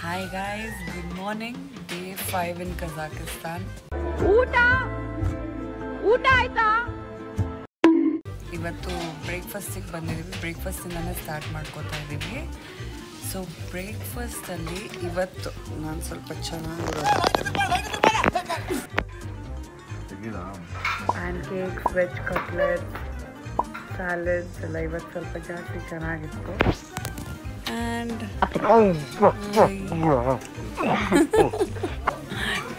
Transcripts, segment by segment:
Hi guys, good morning. Day 5 in Kazakhstan. ಊಟ ಆಯ್ತಾ? ಇವತ್ತು ಬ್ರೇಕ್ಫಾಸ್ಟಿಗೆ ಬಂದಿದ್ದೀವಿ. ಬ್ರೇಕ್ಫಾಸ್ಟಿಂದನೇ ಸ್ಟಾರ್ಟ್ ಮಾಡ್ಕೋತಾ ಇದ್ದೀವಿ. ಸೊ ಬ್ರೇಕ್ಫಾಸ್ಟಲ್ಲಿ ಇವತ್ತು ನಾನು ಸ್ವಲ್ಪ ಪ್ಯಾನ್ ಕೇಕ್ಸ್, ವೆಜ್ ಕಟ್ಲೆಟ್, ಸ್ಯಾಲಡ್ಸ್ ಎಲ್ಲ ಇವತ್ತು ಸ್ವಲ್ಪ ಜಾಸ್ತಿ ಚೆನ್ನಾಗಿತ್ತು. ಆ್ಯಂಡ್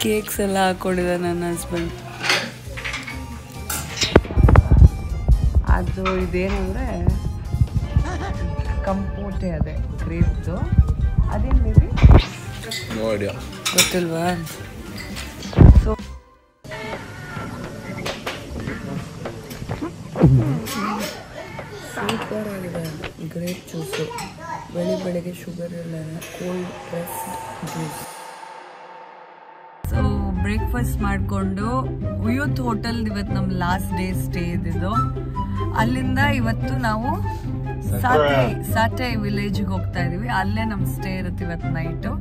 ಕೇಕ್ಸ್ ಎಲ್ಲ ಹಾಕ್ಕೊಂಡಿದ್ದೆ ನನ್ನ ಹಸ್ಬೆಂಡ್. ಅದು ಇದೇನಂದರೆ ಕಂಪೋಟೆ, ಅದೇ ಗ್ರೇಪ್ದು. ಅದೇನು ಬೇಬಿ ಗೊತ್ತಿಲ್ವಾ? ಸೊ ಸೂಪರ್ ಆಗಿದೆ ಗ್ರೇಪ್ ಜ್ಯೂಸು. ಬೆಳಿಗ್ಗೆ ಶುಗರ್ ಇಲ್ಲ, cold pressed juice. So breakfast ಮಾಡಿಕೊಂಡು ಉಯುತ್ ಹೋಟೆಲ್ ಇವತ್ತು ನಮ್ಮ ಲಾಸ್ಟ್ ಡೇ ಸ್ಟೇ ಇದ್ದಿದ್ದು. ಅಲ್ಲಿಂದ ಇವತ್ತು ನಾವು ಸಾಟೆ ವಿಲೇಜಿಗೆ ಹೋಗ್ತಾ ಇದೀವಿ. ಅಲ್ಲೇ ನಮ್ಮ ಸ್ಟೇ ಇರುತ್ತೆ ಇವತ್ತು ನೈಟು.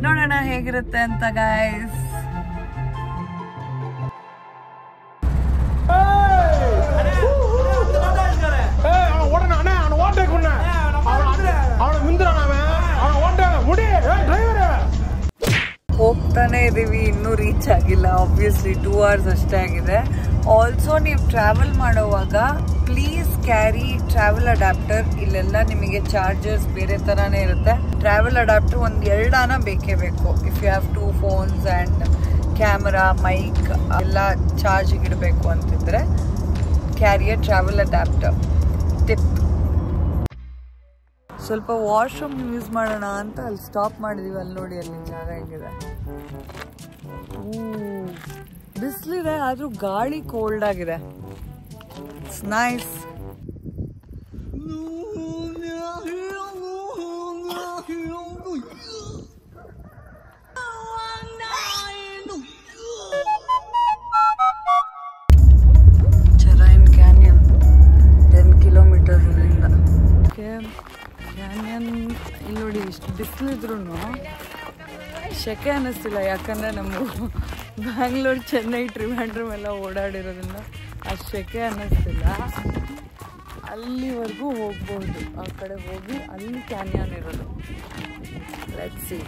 ನೋಡೋಣ ಹೇಗಿರುತ್ತೆ ಅಂತ ಗೈಸ್. ಹೋಗ್ತಾನೆ ಇದೀವಿ, ಇನ್ನೂ ರೀಚ್ ಆಗಿಲ್ಲ. ಆಬ್ವಿಯಸ್ಲಿ 2 hours ಅಷ್ಟೇ ಆಗಿದೆ. ಆಲ್ಸೋ ನೀವು ಟ್ರಾವೆಲ್ ಮಾಡೋವಾಗ ಪ್ಲೀಸ್ ಕ್ಯಾರಿ ಟ್ರಾವೆಲ್ ಅಡಾಪ್ಟರ್. ಇಲ್ಲೆಲ್ಲ ನಿಮಗೆ ಚಾರ್ಜರ್ಸ್ ಬೇರೆ ಥರನೇ ಇರುತ್ತೆ. ಟ್ರಾವೆಲ್ ಅಡಾಪ್ಟರ್ ಒಂದು 2 ಆನ ಬೇಕೇ ಬೇಕು. If you have 2 phones and camera, mic ಎಲ್ಲ ಚಾರ್ಜಿಗೆ ಇಡಬೇಕು ಅಂತಿದ್ರೆ carry a travel adapter. Tip. ಸ್ವಲ್ಪ ವಾಶ್ರೂಮ್ ಯೂಸ್ ಮಾಡೋಣ ಅಂತ ಅಲ್ಲಿ ಸ್ಟಾಪ್ ಮಾಡಿದೀವಿ. ಅಲ್ಲಿ ನೋಡಿ, ಅಲ್ಲಿ ಜಾಗ ಹೆಂಗಿದೆ. ಬಿಸಿಲಿದೆ ಆದ್ರೂ ಗಾಳಿ ಕೋಲ್ಡ್ ಆಗಿದೆ. It's nice. Charyn canyon 10 kilometers ಇಲ್ಲಿಂದ. ಕ್ಯಾನ್ಯನ್ ಇಲ್ಲಿ ನೋಡಿ, ಇಷ್ಟು ಬಿಸಿಲಿದ್ರು ಶೆಕೆ ಅನ್ನಿಸ್ತಿಲ್ಲ. ಯಾಕಂದರೆ ನಮ್ಮ ಬ್ಯಾಂಗ್ಳೂರು, ಚೆನ್ನೈ, ಟ್ರಿವಾಂಡ್ರಮ್ ಎಲ್ಲ ಓಡಾಡಿರೋದ್ರಿಂದ ಅಷ್ಟು ಶೆಕೆ ಅನ್ನಿಸ್ತಿಲ್ಲ. ಅಲ್ಲಿವರೆಗೂ ಹೋಗ್ಬೋದು. ಆ ಕಡೆ ಹೋಗಿ ಅಲ್ಲಿ ಕ್ಯಾನ್ಯನ್ ಇರೋದು. Let's see.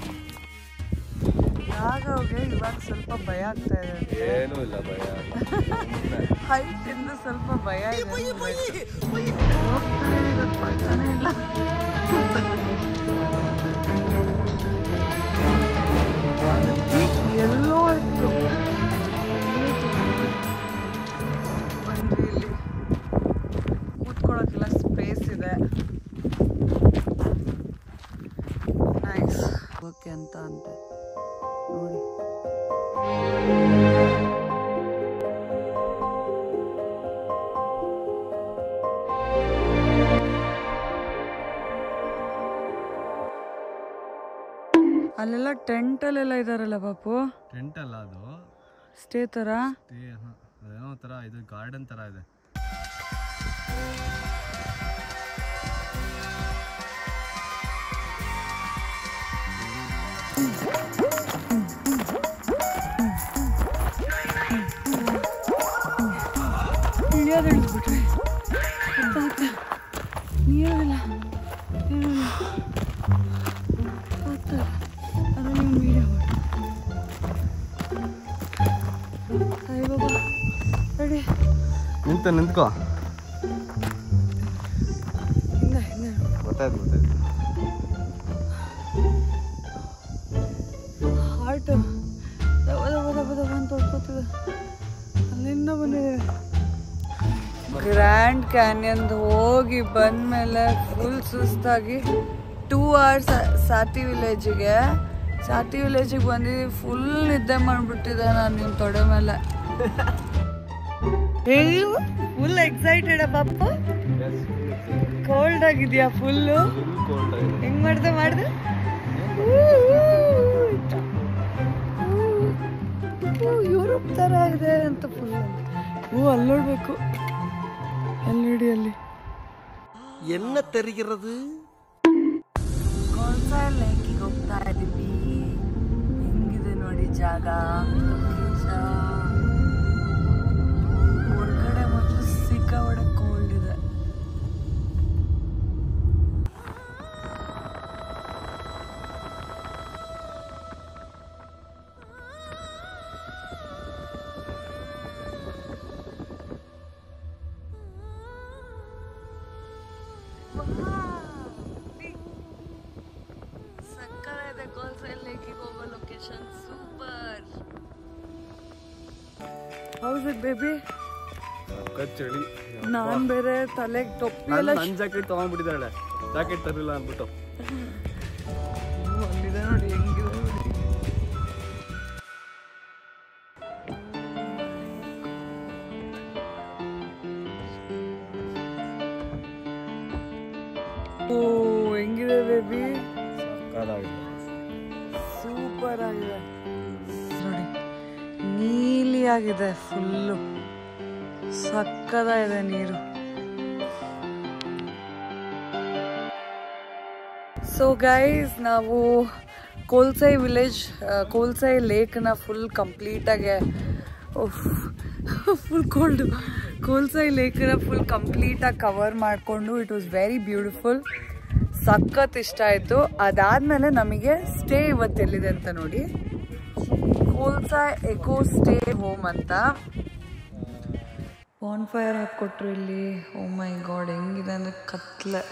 ರಾಘವ್ಗೆ ಇವಾಗ ಸ್ವಲ್ಪ ಭಯ ಆಗ್ತಾ ಇದೆ. ಏನೂ ಇಲ್ಲ ಭಯ. ಹೈಟ್ ಇಂದ ಸ್ವಲ್ಪ ಭಯ ಇದೆ. ಪತ್ತಾನೇ ಇಲ್ಲ. ಎಲ್ಲೋ ಇತ್ತು. ಬನ್ರಿ, ಇಲ್ಲಿ ಕೂತ್ಕೊಳ್ಳೋಕ್ಕೆಲ್ಲ ಸ್ಪೇಸ್ ಇದೆ. ನೈಸ್. ಓಕೆ ಅಂತ ನೋಡಿ. ಅಲ್ಲೆಲ್ಲ ಟೆಂಟಲ್ಲೆಲ್ಲ ಇದಾರಲ್ಲ ಪಾಪು. ಟೆಂಟ್ ಅಲ್ಲ, ಅದು ಸ್ಟೇ ಥರ. ಅದೇನೋ ಥರ, ಇದು ಗಾರ್ಡನ್ ಥರ ಇದೆ. ಇಳಿಯೋದು ಇಳಿದ್ಬಿಟ್ರೆ ನೀರಲ್ಲ ನಿಂತ್ಕೋ. ಗೊತ್ತಾಯ್ತು. ಹಾರ್ಟ್ ದಬ ಅಂತ ಹೊಡ್ಕೋತಿದೆ. ಅಲ್ಲಿಂದ ಬಂದಿದೆ. ಗ್ರ್ಯಾಂಡ್ ಕ್ಯಾನ್ಯನ್ ಹೋಗಿ ಬಂದ್ಮೇಲೆ ಫುಲ್ ಸುಸ್ತಾಗಿ 2 hours ಸಾಟಿ ವಿಲೇಜಿಗೆ ಬಂದಿದ್ದೀವಿ. ಫುಲ್ ನಿದ್ದೆ ಮಾಡಿಬಿಟ್ಟಿದೆ ನಾನು ನಿಮ್ಮ ತೊಡೆ ಮೇಲೆ. ಫುಲ್ ಎಕ್ಸೈಟೆಡ್ ಪಾಪ. ಕೋಲ್ಡ್ ಆಗಿದ್ಯಾ ಫುಲ್ಲು? ಹೆಂಗ್ ಮಾಡ್ದೆ ಯುರೋಪ್ ತರ ಇದೆ ಅಂತ ಫುಲ್. ಅಲ್ಲಿ ನೋಡ್ಬೇಕು. ಅಲ್ಲಿ என்ன தெரிகிறது? ಲೇಕಿಗೆ ಹೋಗ್ತಾ ಇದ್ದೀವಿ. ಜಾಗ ಹೊರಗಡೆ ಮಾತ್ರ ಸಿಕ್ಕಾಪಟ್ಟೆ ಕೋಲ್ಡ್ ಇದೆ. ಸಕ್ಕತ್ತಾಗಿದೆ ಕೋಲ್ಸೈ ಲೇಕಿಗೆ ಹೋಗೋ location. Super. House it baby? ಚಳಿ. ನಾನ್ ಬೇರೆ ತಲೆಗೆ ಟೊಪ್ಪಿ ಎಲ್ಲ ನನ್ನ ಜಾಕೆಟ್ ತಗೊಂಡ್ಬಿಟ್ಟಿದ್ದಾಳೆ, ಜಾಕೆಟ್ ತರಲಿಲ್ಲ ಅಂದ್ಬಿಟ್ಟು. ಅಲ್ಲಿದೆ ನೋಡಿ ಹೆಂಗಿದೆ ನೋಡಿ. ಓ ಹೆಂಗಿದೆ ಬೇಬಿ? ಸೂಪರ್ ಆಗಿದೆ ನೋಡಿ, ನೀಲಿ ಆಗಿದೆ ಫುಲ್ಲು, ಸಕ್ಕತ್ತಾಗಿದೆ ನೀರು. ಸೊ ಗೈಸ್, ನಾವು ಕೋಲ್ಸೈ ವಿಲೇಜ್, ಕೋಲ್ಸೈ ಲೇಕ್ನ ಫುಲ್ ಕಂಪ್ಲೀಟಾಗಿ ಫುಲ್ ಕೋಲ್ಡ್ ಕೋಲ್ಸೈ ಲೇಕ್ನ ಫುಲ್ ಕಂಪ್ಲೀಟಾಗಿ ಕವರ್ ಮಾಡಿಕೊಂಡು ಇಟ್ ವಾಸ್ ವೆರಿ ಬ್ಯೂಟಿಫುಲ್. ಸಖತ್ ಇಷ್ಟ ಆಯಿತು. ಅದಾದಮೇಲೆ ನಮಗೆ ಸ್ಟೇ ಇವತ್ತು ಎಲ್ಲಿದೆ ಅಂತ ನೋಡಿ, ಕೋಲ್ಸೈ ಎಕೋ ಸ್ಟೇ ಹೋಮ್ ಅಂತ. ಬಾನ್ ಫೈರ್ ಹಾಕ್ಕೊಟ್ರು ಇಲ್ಲಿ. ಓ ಮೈ ಗಾಡ್, ಹೆಂಗಿದೆ ಅಂದರೆ ಕತ್ಲೆ,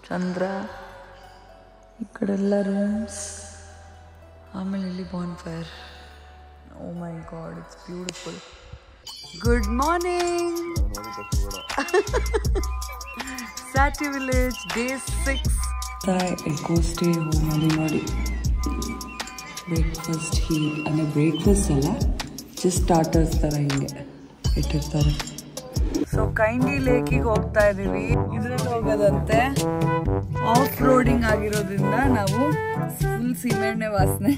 ಚಂದ್ರ, ಈ ಕಡೆ ಎಲ್ಲ ರೂಮ್ಸ್, ಆಮೇಲೆ ಇಲ್ಲಿ bonfire. Oh my god, it's beautiful. Good morning. Saty village day 6 eco stay home ಅಲ್ಲಿ ನೋಡಿ. ಬ್ರೇಕ್ಫಾಸ್ಟ್ ಅಂದರೆ ಬ್ರೇಕ್ಫಾಸ್ಟ್ ಅಲ್ಲ, ಜಸ್ಟ್ ಸ್ಟಾರ್ಟರ್ಸ್ ಥರ ಹಿಂಗೆ ಇಟ್ಟಿರ್ತಾರೆ. ಸೊ ಕೈಂಡಿ ಲೇಕಿಗೆ ಹೋಗ್ತಾ ಇದೀವಿ. ಇದ್ರಲ್ಲಿ ಹೋಗೋದಂತೆ. ಆಫ್ ರೋಡಿಂಗ್ ಆಗಿರೋದ್ರಿಂದ ನಾವು ಫುಲ್ ಸೀಮೆಣ್ಣೆ ವಾಸನೆ.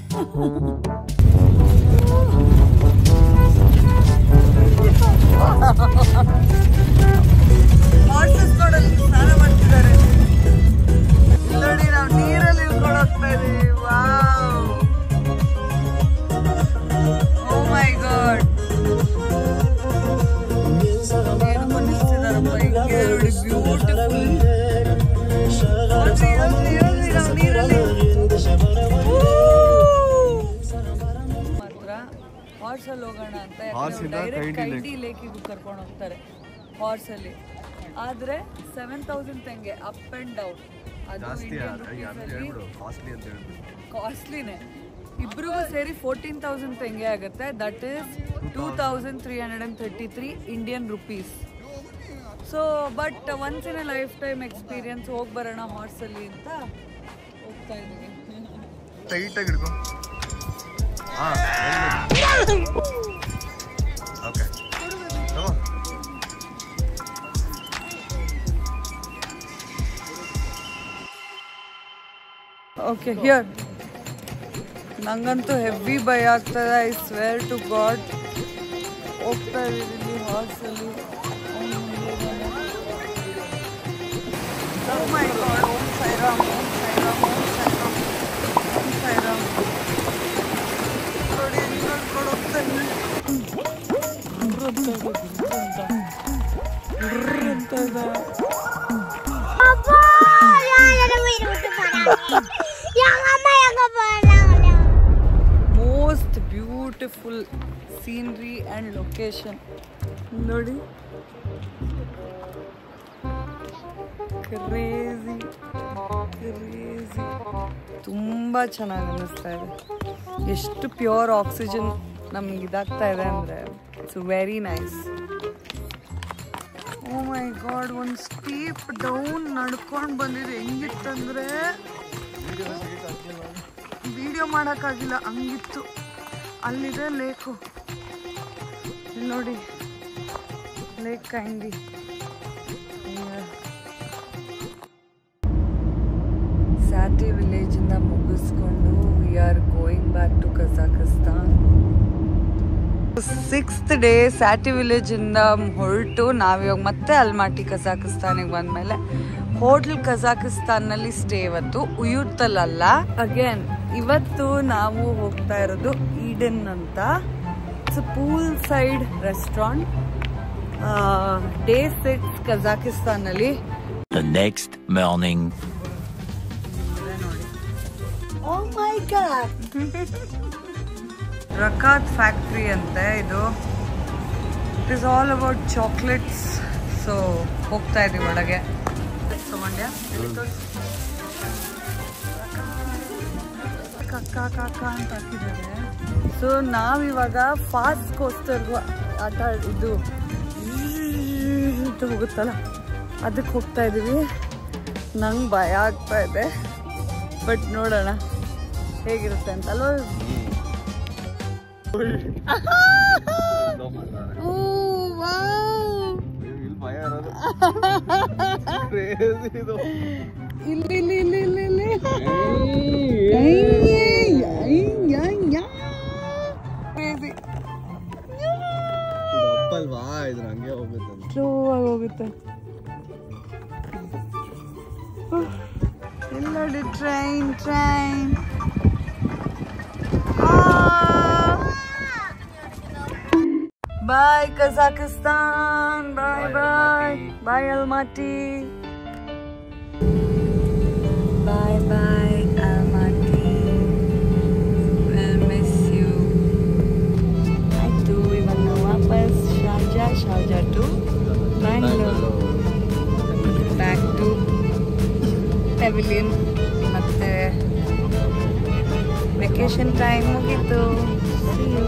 ಹಾರ್ಸಸ್ ನೋಡಲ್ಲಿ ಸ್ನಾನ ಮಾಡ್ತಿದ್ದಾರೆ ನೋಡಿ. ನಾವು ನೀರಲ್ಲಿ ಇಳ್ಕೊಂಡು ಹೋಗ್ತಾ ಇದೀವಿ. ವಾವ್, ಓ ಮೈ ಗಾಡ್, ಏನು ಬನ್ನಿಸ್ತಿದಾರಪ್ಪ, ಹಿಂಗೆ ನೋಡಿ ಬ್ಯೂಟಿಫುಲ್. ಮಾತ್ರ ಹಾರ್ಸಲ್ಲಿ ಹೋಗೋಣ ಅಂತ, ಡೈರೆಕ್ಟ್ ಕೈಂಡಿ ಲೇಕಿಗೂ ಕರ್ಕೊಂಡು ಹೋಗ್ತಾರೆ ಹಾರ್ಸಲ್ಲಿ. ಆದರೆ 7,000 ತೆಂಗೆ ಅಪ್ ಆ್ಯಂಡ್ ಡೌನ್. ಅದು ಕಾಸ್ಟ್ಲಿನೇ. ಇಬ್ರಿಗೂ ಸೇರಿ 14,000 ತೆಂಗೆ ಆಗುತ್ತೆ. That is 2,333 Indian rupees. So but once in a lifetime experience, ಹೋಗಿ ಬರೋಣ ಹಾರ್ಸಲ್ಲಿ ಅಂತ ಹೋಗ್ತಾ ಇದ್ದೀವಿ. ಟೈಟಾಗಿ ಹಿಡ್ಕೊ. Okay, okay here. ನಂಗಂತೂ ಹೆವಿ ಭಯ ಆಗ್ತದೆ, ಐ ಸ್ವೇರ್ ಟು ಗಾಡ್. ಹೋಗ್ತಾ ಇದ್ದೀವಿ ಹಾರ್ಸಲ್ಲಿ. Oh my God, Om Sai Ram, Om Sai Ram, Om Sai Ram, Om Sai Ram. ನೋಡಿ ನೋಡ್ಕೊಂಡು ಹೋಗ್ತಾನೆ ಅಂತ. Most beautiful scenery and location ನೋಡಿ. ಕ್ರೇಜಿ ಕ್ರೇಜಿ, ತುಂಬ ಚೆನ್ನಾಗಿ ಅನ್ನಿಸ್ತಾ ಇದೆ. ಎಷ್ಟು ಪ್ಯೂರ್ ಆಕ್ಸಿಜನ್ ನಮ್ಗೆ ಇದಾಗ್ತಾ ಇದೆ ಅಂದರೆ it's very nice. Oh my god, ಒಂದು ಸ್ಟೀಪ್ ಡೌನ್ ನಡ್ಕೊಂಡು ಬಂದಿದೆ. ಹೆಂಗಿತ್ತಂದರೆ ವಿಡಿಯೋ ಮಾಡೋಕ್ಕಾಗಿಲ್ಲ, ಹಂಗಿತ್ತು. ಅಲ್ಲಿದೆ ಲೇಕು, ಇಲ್ಲಿ ನೋಡಿ ಲೇಕ್ ಕೈಂಡಿ. ಸ್ಯಾಟಿ ವಿಲೇಜಿಂದ ಮುಗಿಸ್ಕೊಂಡು we are going back to Kazakhstan. 6th day Saty ವಿಲೇಜಿಂದ ಹೊರಟು ನಾವಿವಾಗ ಮತ್ತೆ ಅಲ್ಮಾಟಿ ಕಜಾಕಿಸ್ತಾನಿಗೆ ಬಂದಮೇಲೆ ಹೋಟೆಲ್ ಕಜಾಕಿಸ್ತಾನ್ನಲ್ಲಿ ಸ್ಟೇ. ಇವತ್ತು ಉಯೂರ್ತಲ್ಲ, ಅಗೇನ್ ಇವತ್ತು ನಾವು ಹೋಗ್ತಾ ಇರೋದು ಈಡನ್ ಅಂತ. It's pool side restaurant. Day 6 ಕಜಾಕಿಸ್ತಾನಲ್ಲಿ. The next morning. Oh my god. Rakhat factory ಅಂತೆ ಇದು. It is all about chocolates. So ಹೋಗ್ತಾ ಇದೀವಿ ಒಳಗೆ. ಮಂಡ್ಯ ಕಾಕ ಕಾಕ ಅಂತ ಹಾಕಿದ್ದಾರೆ. ಸೊ ನಾವಿವಾಗ ಫಾಸ್ಟ್ ಕೋಸ್ಟರ್ಗೂ ಆಟ ಇದು ಹೋಗುತ್ತಲ್ಲ ಅದಕ್ಕೆ ಹೋಗ್ತಾ ಇದೀವಿ. ನಂಗೆ ಭಯ ಆಗ್ತಾ ಇದೆ, ಬಟ್ ನೋಡೋಣ ಹೇಗಿರುತ್ತೆ ಅಂತ ಅಲ್ವಾ. ಇಲ್ಲಿ ಇಲ್ಲಿ ಇಲ್ಲಿ ಇಲ್ಲಿ ಇಲ್ಲಿ ಸ್ಲೋ ಆಗಿ ಹೋಗುತ್ತೆ. ಇಲ್ಲಿ ನೋಡಿ train train. Bye Kazakhstan. Bye bye. Bye Almaty. Bye bye Almaty. We'll miss you. Aito ivanna wapas Sharjah to Bangalore. Back to Pavilion. ಮತ್ತೆ vacation time ಮುಗಿತು. See you.